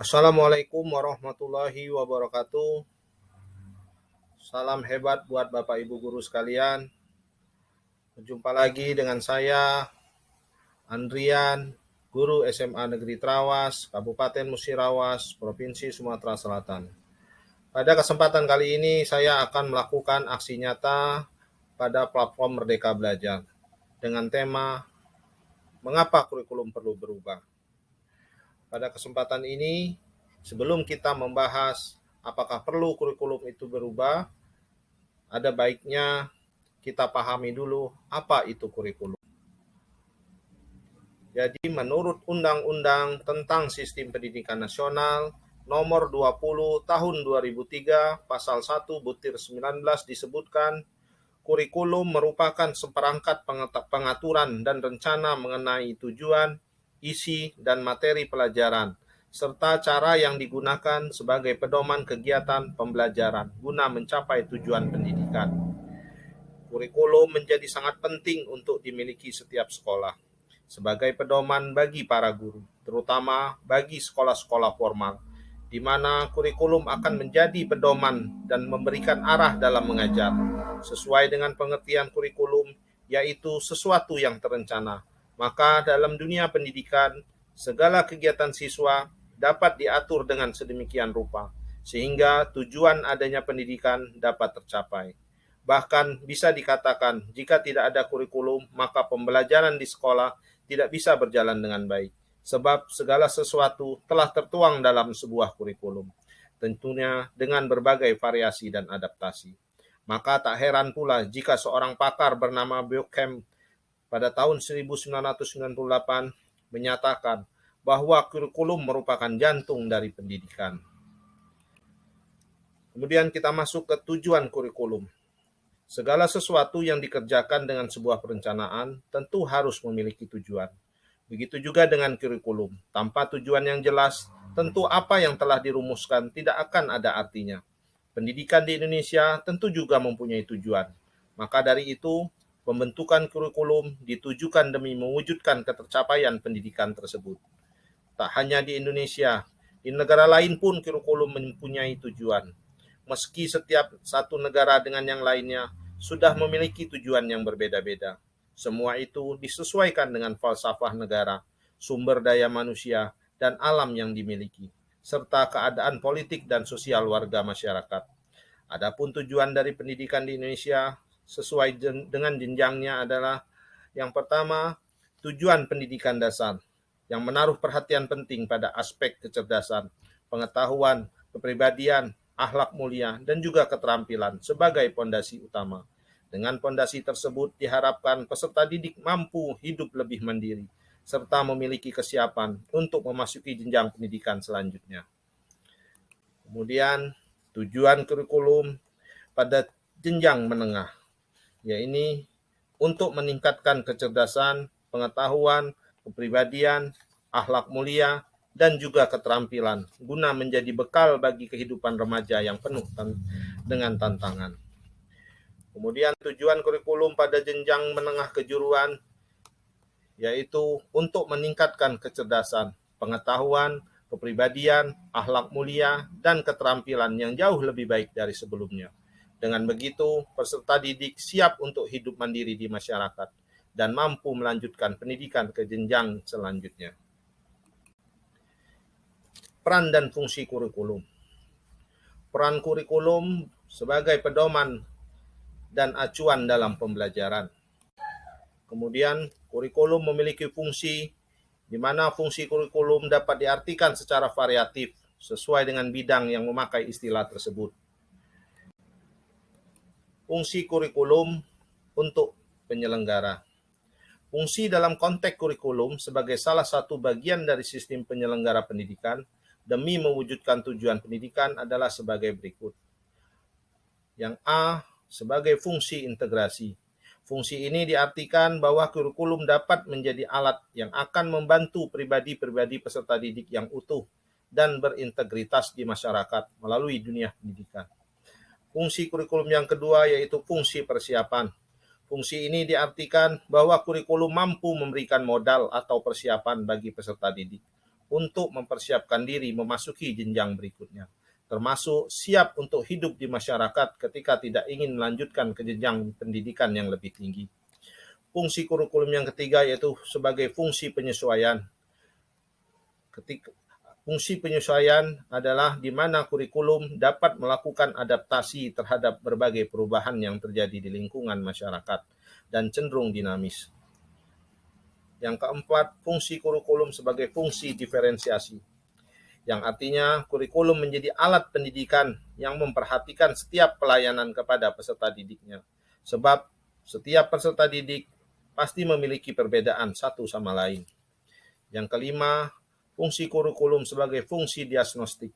Assalamualaikum warahmatullahi wabarakatuh. Salam hebat buat Bapak Ibu guru sekalian. Berjumpa lagi dengan saya, Andrian, guru SMA Negeri Trawas, Kabupaten Musirawas, Provinsi Sumatera Selatan. Pada kesempatan kali ini saya akan melakukan aksi nyata pada platform Merdeka Belajar dengan tema Mengapa Kurikulum Perlu Berubah. Pada kesempatan ini, sebelum kita membahas apakah perlu kurikulum itu berubah, ada baiknya kita pahami dulu apa itu kurikulum. Jadi menurut Undang-Undang tentang Sistem Pendidikan Nasional Nomor 20 Tahun 2003 Pasal 1 Butir 19 disebutkan kurikulum merupakan seperangkat pengaturan dan rencana mengenai tujuan, isi, dan materi pelajaran, serta cara yang digunakan sebagai pedoman kegiatan pembelajaran guna mencapai tujuan pendidikan. Kurikulum menjadi sangat penting untuk dimiliki setiap sekolah sebagai pedoman bagi para guru, terutama bagi sekolah-sekolah formal, di mana kurikulum akan menjadi pedoman dan memberikan arah dalam mengajar, sesuai dengan pengertian kurikulum, yaitu sesuatu yang terencana. Maka dalam dunia pendidikan, segala kegiatan siswa dapat diatur dengan sedemikian rupa, sehingga tujuan adanya pendidikan dapat tercapai. Bahkan bisa dikatakan, jika tidak ada kurikulum, maka pembelajaran di sekolah tidak bisa berjalan dengan baik. Sebab segala sesuatu telah tertuang dalam sebuah kurikulum, tentunya dengan berbagai variasi dan adaptasi. Maka tak heran pula jika seorang pakar bernama Bjorkhem pada tahun 1998 menyatakan bahwa kurikulum merupakan jantung dari pendidikan. Kemudian kita masuk ke tujuan kurikulum. Segala sesuatu yang dikerjakan dengan sebuah perencanaan tentu harus memiliki tujuan. Begitu juga dengan kurikulum. Tanpa tujuan yang jelas, tentu apa yang telah dirumuskan tidak akan ada artinya. Pendidikan di Indonesia tentu juga mempunyai tujuan. Maka dari itu, pembentukan kurikulum ditujukan demi mewujudkan ketercapaian pendidikan tersebut. Tak hanya di Indonesia, di negara lain pun kurikulum mempunyai tujuan. Meski setiap satu negara dengan yang lainnya sudah memiliki tujuan yang berbeda-beda. Semua itu disesuaikan dengan falsafah negara, sumber daya manusia, dan alam yang dimiliki, serta keadaan politik dan sosial warga masyarakat. Adapun tujuan dari pendidikan di Indonesia sesuai dengan jenjangnya adalah yang pertama, tujuan pendidikan dasar yang menaruh perhatian penting pada aspek kecerdasan, pengetahuan, kepribadian, akhlak mulia, dan juga keterampilan sebagai pondasi utama. Dengan pondasi tersebut diharapkan peserta didik mampu hidup lebih mandiri, serta memiliki kesiapan untuk memasuki jenjang pendidikan selanjutnya. Kemudian tujuan kurikulum pada jenjang menengah, yaitu untuk meningkatkan kecerdasan, pengetahuan, kepribadian, akhlak mulia, dan juga keterampilan, guna menjadi bekal bagi kehidupan remaja yang penuh dengan tantangan. Kemudian tujuan kurikulum pada jenjang menengah kejuruan, yaitu untuk meningkatkan kecerdasan, pengetahuan, kepribadian, akhlak mulia, dan keterampilan yang jauh lebih baik dari sebelumnya. Dengan begitu, peserta didik siap untuk hidup mandiri di masyarakat dan mampu melanjutkan pendidikan ke jenjang selanjutnya. Peran dan fungsi kurikulum. Peran kurikulum sebagai pedoman dan acuan dalam pembelajaran. Kemudian, kurikulum memiliki fungsi di mana fungsi kurikulum dapat diartikan secara variatif sesuai dengan bidang yang memakai istilah tersebut. Fungsi kurikulum untuk penyelenggara. Fungsi dalam konteks kurikulum sebagai salah satu bagian dari sistem penyelenggara pendidikan demi mewujudkan tujuan pendidikan adalah sebagai berikut. Yang A, sebagai fungsi integrasi. Fungsi ini diartikan bahwa kurikulum dapat menjadi alat yang akan membantu pribadi-pribadi peserta didik yang utuh dan berintegritas di masyarakat melalui dunia pendidikan. Fungsi kurikulum yang kedua yaitu fungsi persiapan. Fungsi ini diartikan bahwa kurikulum mampu memberikan modal atau persiapan bagi peserta didik untuk mempersiapkan diri memasuki jenjang berikutnya, termasuk siap untuk hidup di masyarakat ketika tidak ingin melanjutkan ke jenjang pendidikan yang lebih tinggi. Fungsi kurikulum yang ketiga yaitu sebagai fungsi penyesuaian. Fungsi penyesuaian adalah di mana kurikulum dapat melakukan adaptasi terhadap berbagai perubahan yang terjadi di lingkungan masyarakat dan cenderung dinamis. Yang keempat, fungsi kurikulum sebagai fungsi diferensiasi, yang artinya kurikulum menjadi alat pendidikan yang memperhatikan setiap pelayanan kepada peserta didiknya. Sebab setiap peserta didik pasti memiliki perbedaan satu sama lain. Yang kelima, fungsi kurikulum sebagai fungsi diagnostik.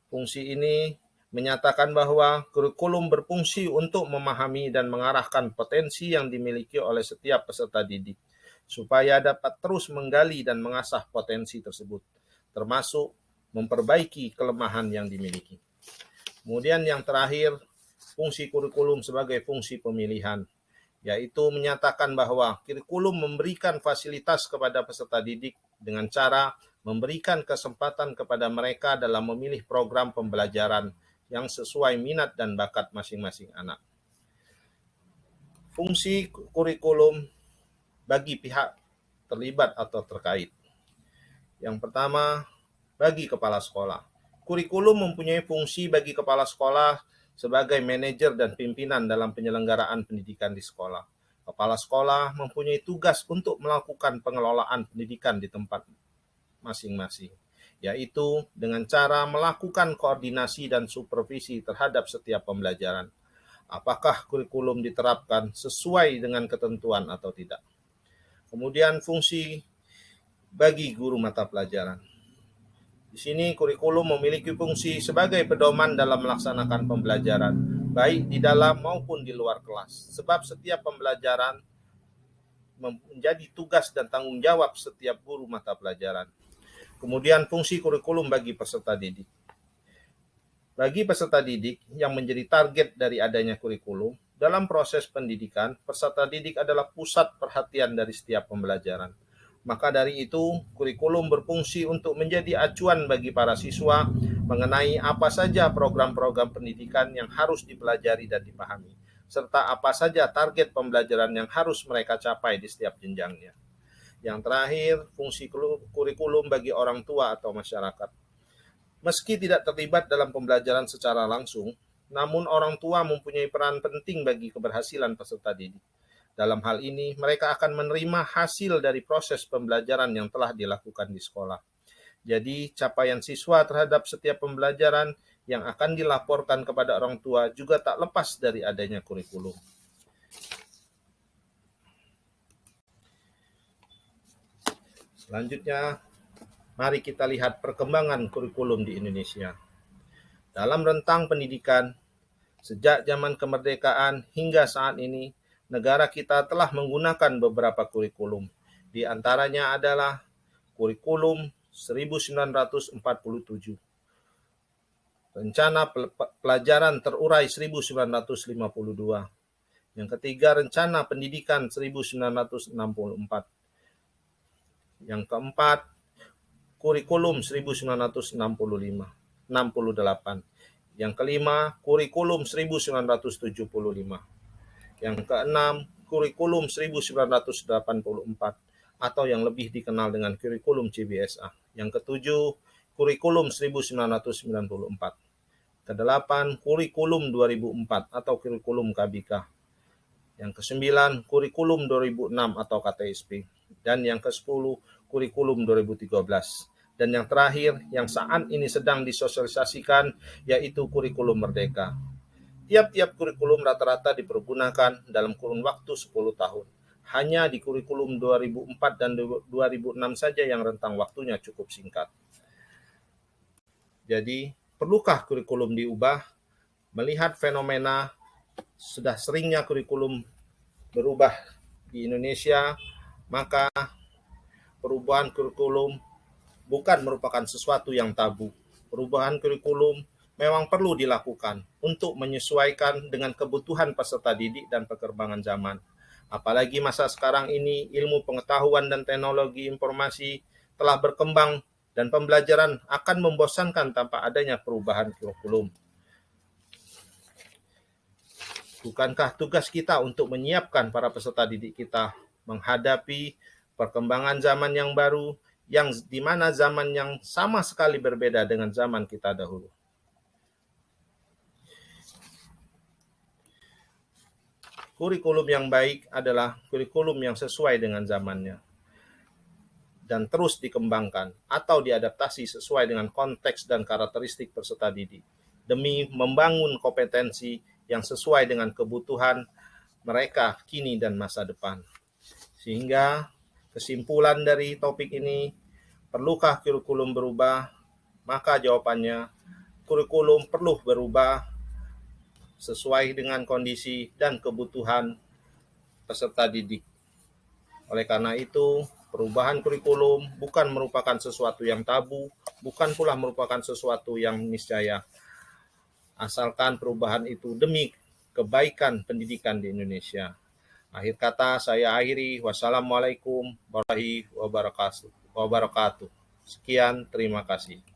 Fungsi ini menyatakan bahwa kurikulum berfungsi untuk memahami dan mengarahkan potensi yang dimiliki oleh setiap peserta didik, supaya dapat terus menggali dan mengasah potensi tersebut, termasuk memperbaiki kelemahan yang dimiliki. Kemudian yang terakhir, fungsi kurikulum sebagai fungsi pemilihan, yaitu menyatakan bahwa kurikulum memberikan fasilitas kepada peserta didik dengan cara memberikan kesempatan kepada mereka dalam memilih program pembelajaran yang sesuai minat dan bakat masing-masing anak. Fungsi kurikulum bagi pihak terlibat atau terkait. Yang pertama, bagi kepala sekolah. Kurikulum mempunyai fungsi bagi kepala sekolah sebagai manajer dan pimpinan dalam penyelenggaraan pendidikan di sekolah. Kepala sekolah mempunyai tugas untuk melakukan pengelolaan pendidikan di tempat masing-masing, yaitu dengan cara melakukan koordinasi dan supervisi terhadap setiap pembelajaran. Apakah kurikulum diterapkan sesuai dengan ketentuan atau tidak. Kemudian fungsi bagi guru mata pelajaran. Di sini kurikulum memiliki fungsi sebagai pedoman dalam melaksanakan pembelajaran, baik di dalam maupun di luar kelas. Sebab setiap pembelajaran menjadi tugas dan tanggung jawab setiap guru mata pelajaran. Kemudian fungsi kurikulum bagi peserta didik. Bagi peserta didik yang menjadi target dari adanya kurikulum, dalam proses pendidikan, peserta didik adalah pusat perhatian dari setiap pembelajaran. Maka dari itu, kurikulum berfungsi untuk menjadi acuan bagi para siswa mengenai apa saja program-program pendidikan yang harus dipelajari dan dipahami, serta apa saja target pembelajaran yang harus mereka capai di setiap jenjangnya. Yang terakhir, fungsi kurikulum bagi orang tua atau masyarakat. Meski tidak terlibat dalam pembelajaran secara langsung, namun orang tua mempunyai peran penting bagi keberhasilan peserta didik. Dalam hal ini, mereka akan menerima hasil dari proses pembelajaran yang telah dilakukan di sekolah. Jadi, capaian siswa terhadap setiap pembelajaran yang akan dilaporkan kepada orang tua juga tak lepas dari adanya kurikulum. Selanjutnya, mari kita lihat perkembangan kurikulum di Indonesia. Dalam rentang pendidikan, sejak zaman kemerdekaan hingga saat ini, negara kita telah menggunakan beberapa kurikulum. Di antaranya adalah kurikulum 1947, Rencana Pelajaran Terurai 1952, yang ketiga Rencana Pendidikan 1964, yang keempat, kurikulum 1968. Yang kelima, kurikulum 1975. Yang keenam, kurikulum 1984 atau yang lebih dikenal dengan kurikulum CBSA. Yang ketujuh, kurikulum 1994. Kedelapan, kurikulum 2004 atau kurikulum KBK. Yang kesembilan, kurikulum 2006 atau KTSP. Dan yang ke-10, kurikulum 2013. Dan yang terakhir, yang saat ini sedang disosialisasikan, yaitu kurikulum Merdeka. Tiap-tiap kurikulum rata-rata dipergunakan dalam kurun waktu 10 tahun. Hanya di kurikulum 2004 dan 2006 saja yang rentang waktunya cukup singkat. Jadi, perlukah kurikulum diubah? Melihat fenomena sudah seringnya kurikulum berubah di Indonesia, maka perubahan kurikulum bukan merupakan sesuatu yang tabu. Perubahan kurikulum memang perlu dilakukan untuk menyesuaikan dengan kebutuhan peserta didik dan perkembangan zaman. Apalagi masa sekarang ini ilmu pengetahuan dan teknologi informasi telah berkembang dan pembelajaran akan membosankan tanpa adanya perubahan kurikulum. Bukankah tugas kita untuk menyiapkan para peserta didik kita menghadapi perkembangan zaman yang baru, yang di mana zaman yang sama sekali berbeda dengan zaman kita dahulu. Kurikulum yang baik adalah kurikulum yang sesuai dengan zamannya dan terus dikembangkan atau diadaptasi sesuai dengan konteks dan karakteristik peserta didik demi membangun kompetensi yang sesuai dengan kebutuhan mereka kini dan masa depan. Sehingga kesimpulan dari topik ini, perlukah kurikulum berubah? Maka jawabannya, kurikulum perlu berubah sesuai dengan kondisi dan kebutuhan peserta didik. Oleh karena itu, perubahan kurikulum bukan merupakan sesuatu yang tabu, bukan pula merupakan sesuatu yang niscaya. Asalkan perubahan itu demi kebaikan pendidikan di Indonesia. Akhir kata saya akhiri. Wassalamualaikum warahmatullahi wabarakatuh. Sekian, terima kasih.